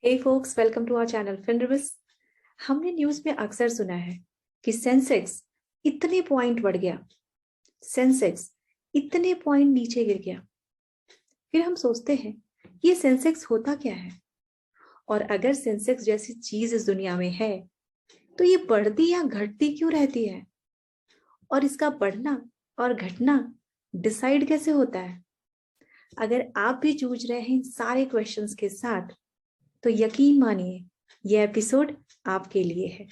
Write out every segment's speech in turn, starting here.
Hey folks, welcome to our channel फिनरिविस। हमने news में अक्सर सुना है कि सेंसेक्स इतने पॉइंट बढ़ गया, सेंसेक्स इतने पॉइंट नीचे गिर गया। फिर हम सोचते हैं ये सेंसेक्स होता क्या है, और अगर सेंसेक्स जैसी चीज इस दुनिया में है तो ये बढ़ती या घटती क्यों रहती है, और इसका बढ़ना और घटना डिसाइड कैसे होता है। अगर आप भी जूझ रहे हैं इन सारे क्वेश्चंस के साथ तो यकीन मानिए यह एपिसोड आपके लिए है।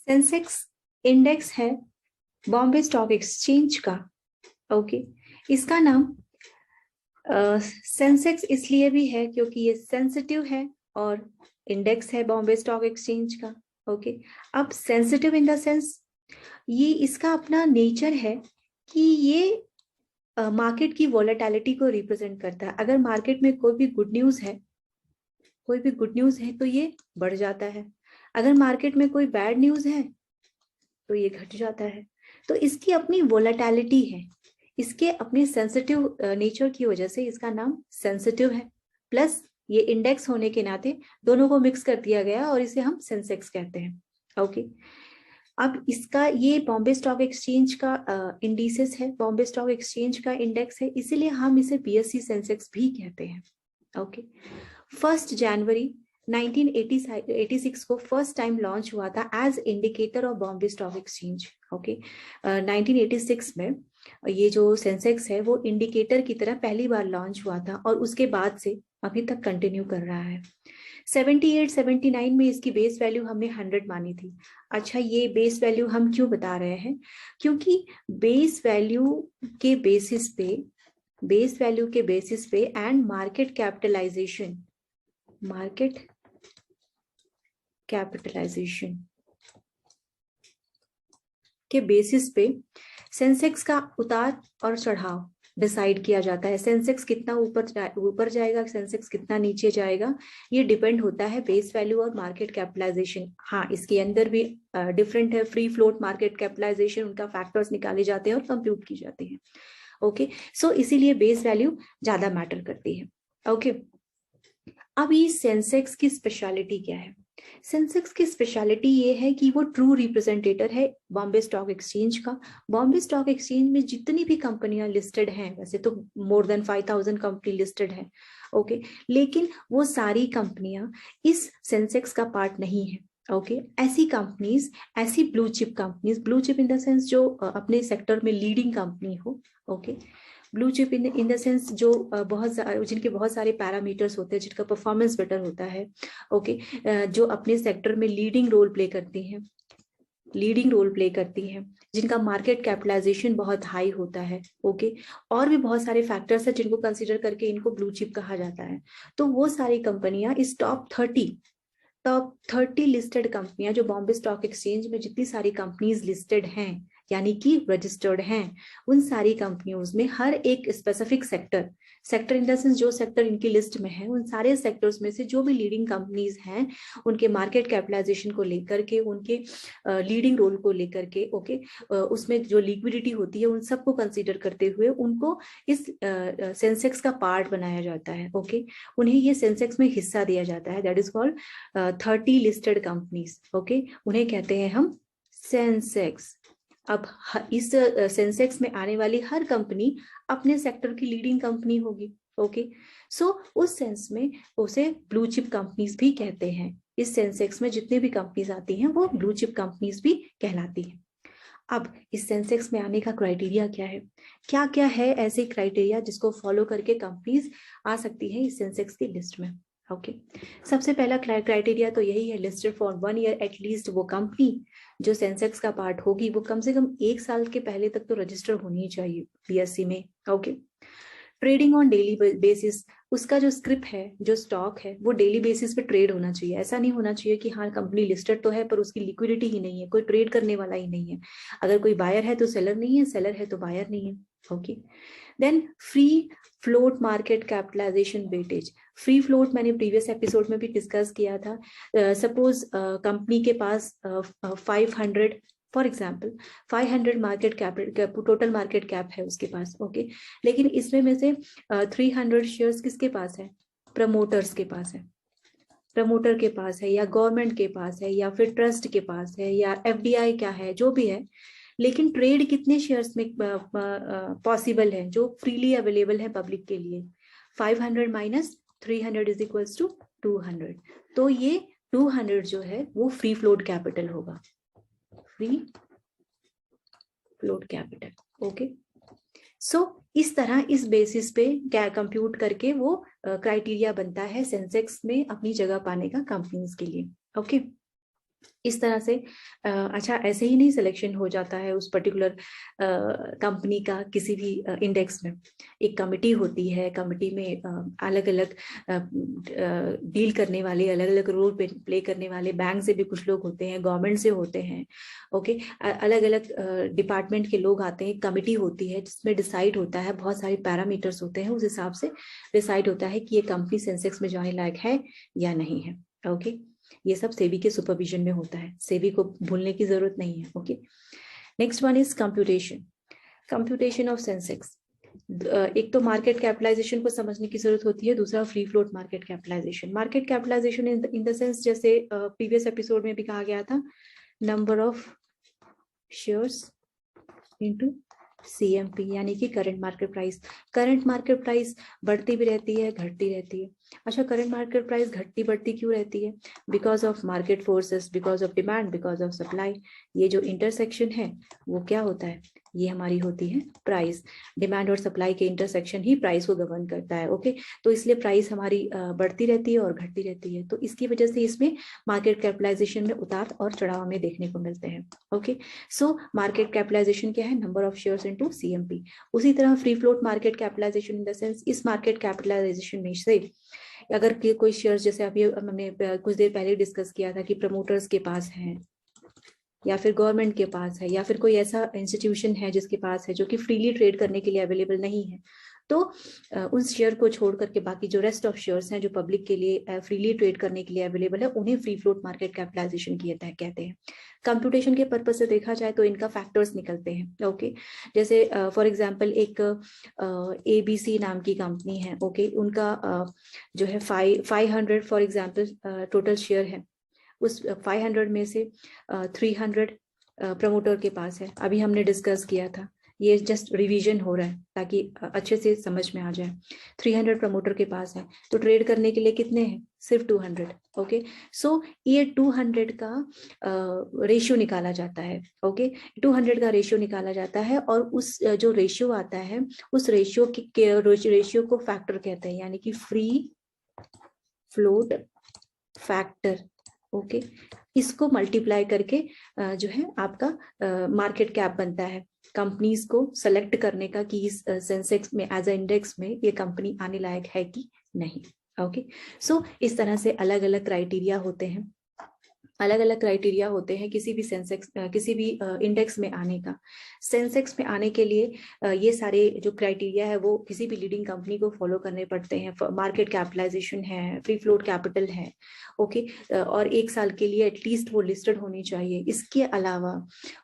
सेंसेक्स इंडेक्स है बॉम्बे स्टॉक एक्सचेंज का। ओके, इसका नाम सेंसेक्स इसलिए भी है क्योंकि ये सेंसिटिव है और इंडेक्स है बॉम्बे स्टॉक एक्सचेंज का। ओके, अब सेंसिटिव इन द सेंस ये इसका अपना नेचर है कि ये मार्केट की वॉलेटिलिटी को रिप्रेजेंट करता है। अगर मार्केट में कोई भी गुड न्यूज है तो ये बढ़ जाता है, अगर मार्केट में कोई बैड न्यूज है तो ये घट जाता है। तो इसकी अपनी वोलेटिलिटी है, इसके अपने सेंसिटिव नेचर की वजह से इसका नाम सेंसिटिव है। प्लस ये इंडेक्स होने के नाते दोनों को मिक्स कर दिया गया और इसे हम सेंसेक्स कहते हैं। ओके, अब इसका ये बॉम्बे स्टॉक एक्सचेंज का इंडिसेस है, बॉम्बे स्टॉक एक्सचेंज का इंडेक्स है, इसीलिए हम इसे बीएसई सेंसेक्स भी कहते हैं। ओके, 1 जनवरी 1986 को फर्स्ट टाइम लॉन्च हुआ था as indicator of Bombay Stock Exchange. Okay, 1986 में ये जो सेंसेक्स है वो इंडिकेटर की तरह पहली बार लॉन्च हुआ था और उसके बाद से अभी तक कंटिन्यू कर रहा है। 78-79 में इसकी बेस वैल्यू हमने 100 मानी थी। अच्छा, ये बेस वैल्यू हम क्यों बता रहे हैं, क्योंकि बेस वैल्यू के बेसिस पे एंड मार्केट कैपिटलाइजेशन के बेसिस पे सेंसेक्स का उतार और चढ़ाव डिसाइड किया जाता है। सेंसेक्स कितना ऊपर जाएगा, सेंसेक्स कितना नीचे जाएगा, ये डिपेंड होता है बेस वैल्यू और मार्केट कैपिटलाइजेशन। हाँ, इसके अंदर भी डिफरेंट है, फ्री फ्लोट मार्केट कैपिटलाइजेशन, उनका फैक्टर्स निकाले जाते हैं और कंप्यूट की जाती है। ओके, सो इसीलिए बेस वैल्यू ज्यादा मैटर करती है। ओके, अब ये सेंसेक्स की स्पेशलिटी क्या है। सेंसेक्स की स्पेशलिटी ये है कि वो ट्रू रिप्रेजेंटेटर है बॉम्बे स्टॉक एक्सचेंज का। बॉम्बे स्टॉक एक्सचेंज में जितनी भी कंपनियां लिस्टेड हैं, वैसे तो मोर देन 5000 कंपनी लिस्टेड है। ओके, लेकिन वो सारी कंपनियां इस सेंसेक्स का पार्ट नहीं है। ओके, ऐसी कंपनीज, ऐसी blue chip in the sense जो अपने सेक्टर में लीडिंग कंपनी हो। Okay, blue chip in the sense जो जिनके बहुत सारे पैरामीटर्स होते हैं, जिनका परफॉर्मेंस बेटर होता है। ओके, जो अपने सेक्टर में लीडिंग रोल प्ले करती हैं, जिनका मार्केट कैपिटलाइजेशन बहुत हाई होता है। ओके, और भी बहुत सारे फैक्टर्स हैं जिनको कंसीडर करके इनको ब्लू चिप कहा जाता है। तो वो सारी कंपनियां इस टॉप 30 लिस्टेड कंपनियां जो बॉम्बे स्टॉक एक्सचेंज में जितनी सारी कंपनीज लिस्टेड हैं यानी कि रजिस्टर्ड हैं, उन सारी कंपनियों में हर एक specific sector in the sense जो सेक्टर इनकी लिस्ट में है, उन सारे सेक्टर्स में से जो भी लीडिंग कंपनीज हैं, उनके मार्केट कैपिटलाइजेशन को लेकर के, उनके लीडिंग रोल को लेकर के, ओके, उसमें जो लिक्विडिटी होती है, उन सबको कंसीडर करते हुए उनको इस सेंसेक्स का पार्ट बनाया जाता है। ओके, उन्हें ये सेंसेक्स में हिस्सा दिया जाता है, that is called 30 listed companies. Okay, उन्हें कहते हैं हम सेंसेक्स। अब इस सेंसेक्स में आने वाली हर कंपनी अपने सेक्टर की लीडिंग कंपनी होगी। ओके, सो उस सेंस में उसे ब्लू चिप कंपनीज भी कहते हैं। इस सेंसेक्स में जितने भी कंपनीज आती हैं वो ब्लू चिप कंपनीज भी कहलाती हैं। अब इस सेंसेक्स में आने का क्राइटेरिया क्या है, क्या क्या है ऐसे क्राइटेरिया जिसको फॉलो करके कंपनीज आ सकती है इस सेंसेक्स की लिस्ट में। ओके, सबसे पहला क्राइटेरिया तो यही है, लिस्टेड फॉर 1 ईयर एटलीस्ट। वो कंपनी जो सेंसेक्स का पार्ट होगी वो कम से कम 1 साल के पहले तक तो रजिस्टर होनी ही चाहिए बीएसई में। Okay, trading on daily basis, उसका जो स्क्रिप्ट है, जो स्टॉक है, वो डेली बेसिस पे ट्रेड होना चाहिए। ऐसा नहीं होना चाहिए कि हाँ कंपनी लिस्टेड तो है पर उसकी लिक्विडिटी ही नहीं है, कोई ट्रेड करने वाला ही नहीं है। अगर कोई बायर है तो सेलर नहीं है, सेलर है तो बायर नहीं है। Okay, then free float market capitalization weightage. Free float मैंने प्रीवियस एपिसोड में भी डिस्कस किया था। सपोज कंपनी के पास 500, for example 500 market cap, total market cap है उसके पास। ओके, लेकिन इसमें में से 300 शेयर्स किसके पास है? प्रमोटर्स के पास है, प्रमोटर के पास है, या गवर्नमेंट के पास है, या फिर ट्रस्ट के पास है, या एफडीआई क्या है, जो भी है। लेकिन ट्रेड कितने शेयर्स में पॉसिबल है जो फ्रीली अवेलेबल है पब्लिक के लिए? 500 माइनस 300 इज इक्वल्स टू 200। तो ये 200 जो है वो फ्री फ्लोट कैपिटल होगा, फ्री फ्लोट कैपिटल। ओके, सो इस तरह इस बेसिस पे क्या कंप्यूट करके वो क्राइटेरिया बनता है सेंसेक्स में अपनी जगह पाने का कंपनीज के लिए। ओके, इस तरह से अच्छा, ऐसे ही नहीं सिलेक्शन हो जाता है उस पर्टिकुलर कंपनी का किसी भी इंडेक्स में। एक कमिटी होती है, कमिटी में अलग अलग डील करने वाले, अलग अलग रोल प्ले करने वाले, बैंक से भी कुछ लोग होते हैं, गवर्नमेंट से होते हैं। ओके, अलग अलग डिपार्टमेंट के लोग आते हैं, कमिटी होती है जिसमें डिसाइड होता है, बहुत सारे पैरामीटर्स होते हैं, उस हिसाब से डिसाइड होता है कि ये कंपनी सेंसेक्स में जाने लायक है या नहीं है। ओके, ये सब सेबी के सुपरविजन में होता है, सेबी को भूलने की जरूरत नहीं है। Okay, next one is computation, computation of Sensex. एक तो मार्केट कैपिटलाइजेशन को समझने की जरूरत होती है, दूसरा free float market capitalization. Market capitalization in the sense, जैसे प्रीवियस एपिसोड में भी कहा गया था, number of shares into CMP, यानी कि current market price. Current market price बढ़ती भी रहती है, घटती रहती है। अच्छा, करंट मार्केट प्राइस घटती बढ़ती क्यों रहती है? Because of market forces, because of demand, because of supply. ये जो इंटरसेक्शन है वो क्या होता है? ये हमारी होती है प्राइस। डिमांड और सप्लाई के इंटरसेक्शन ही प्राइस को गवर्न करता है। ओके, तो इसलिए प्राइस हमारी बढ़ती रहती है और घटती रहती है। तो इसकी वजह से इसमें मार्केट कैपिटलाइजेशन में उतार और चढ़ाव में देखने को मिलते हैं। ओके, सो मार्केट कैपिटलाइजेशन क्या है? Number of shares into CMP। उसी तरह free float market capitalization in the sense, इस मार्केट कैपिटलाइजेशन में से अगर कोई शेयर्स, जैसे अभी हमने कुछ देर पहले डिस्कस किया था कि प्रमोटर्स के पास है, या फिर गवर्नमेंट के पास है, या फिर कोई ऐसा इंस्टीट्यूशन है जिसके पास है जो कि फ्रीली ट्रेड करने के लिए अवेलेबल नहीं है, तो उस शेयर को छोड़ करके बाकी जो रेस्ट ऑफ शेयर्स हैं जो पब्लिक के लिए फ्रीली ट्रेड करने के लिए अवेलेबल है, उन्हें फ्री फ्लोट मार्केट कैपिटलाइजेशन कहते हैं। कंप्यूटेशन के पर्पज से देखा जाए तो इनका फैक्टर्स निकलते हैं। ओके, जैसे फॉर एग्जांपल एक ABC नाम की कंपनी है। ओके, उनका जो है 500 फॉर एग्जांपल टोटल शेयर है, उस 500 में से 300 प्रमोटर के पास है। अभी हमने डिस्कस किया था, ये जस्ट रिवीजन हो रहा है ताकि अच्छे से समझ में आ जाए। 300 प्रमोटर के पास है, तो ट्रेड करने के लिए कितने हैं? सिर्फ 200। ओके, सो ये 200 का रेशियो निकाला जाता है। ओके, 200 का रेशियो निकाला जाता है, और उस जो रेशियो आता है, उस रेशियो को फैक्टर कहते हैं, यानी कि फ्री फ्लोट फैक्टर। ओके, इसको मल्टीप्लाई करके जो है आपका मार्केट कैप बनता है, कंपनीज को सेलेक्ट करने का कि इस सेंसेक्स में एज अ इंडेक्स में ये कंपनी आने लायक है कि नहीं। ओके, सो इस तरह से अलग अलग क्राइटेरिया होते हैं, अलग अलग क्राइटेरिया होते हैं किसी भी सेंसेक्स, किसी भी इंडेक्स में आने का। सेंसेक्स में आने के लिए ये सारे जो क्राइटेरिया है वो किसी भी लीडिंग कंपनी को फॉलो करने पड़ते हैं। मार्केट कैपिटलाइजेशन है, फ्री फ्लोट कैपिटल है। ओके, और 1 साल के लिए एटलीस्ट वो लिस्टेड होनी चाहिए। इसके अलावा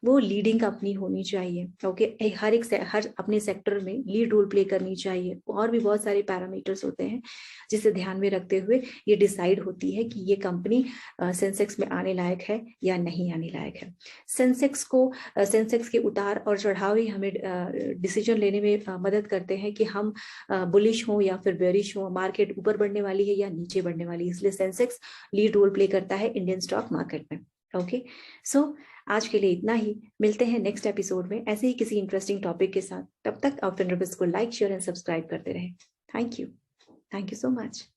वो लीडिंग कंपनी होनी चाहिए। ओके, हर अपने सेक्टर में लीड रोल प्ले करनी चाहिए। और भी बहुत सारे पैरामीटर्स होते हैं जिसे ध्यान में रखते हुए ये डिसाइड होती है कि ये कंपनी सेंसेक्स में आने लायक है या नहीं आने लायक है। सेंसेक्स के उतार और चढ़ाव ही हमें डिसीजन लेने में मदद करते हैं कि हम बुलिश हो या फिर बेरिश हो, मार्केट ऊपर बढ़ने वाली है या नीचे बढ़ने वाली है। इसलिए सेंसेक्स लीड रोल प्ले करता है इंडियन स्टॉक मार्केट में। ओके, सो आज के लिए इतना ही। मिलते हैं नेक्स्ट एपिसोड में ऐसे ही किसी इंटरेस्टिंग टॉपिक के साथ। तब तक आप फिनरबिस को लाइक, शेयर एंड सब्सक्राइब करते रहें। Thank you so much.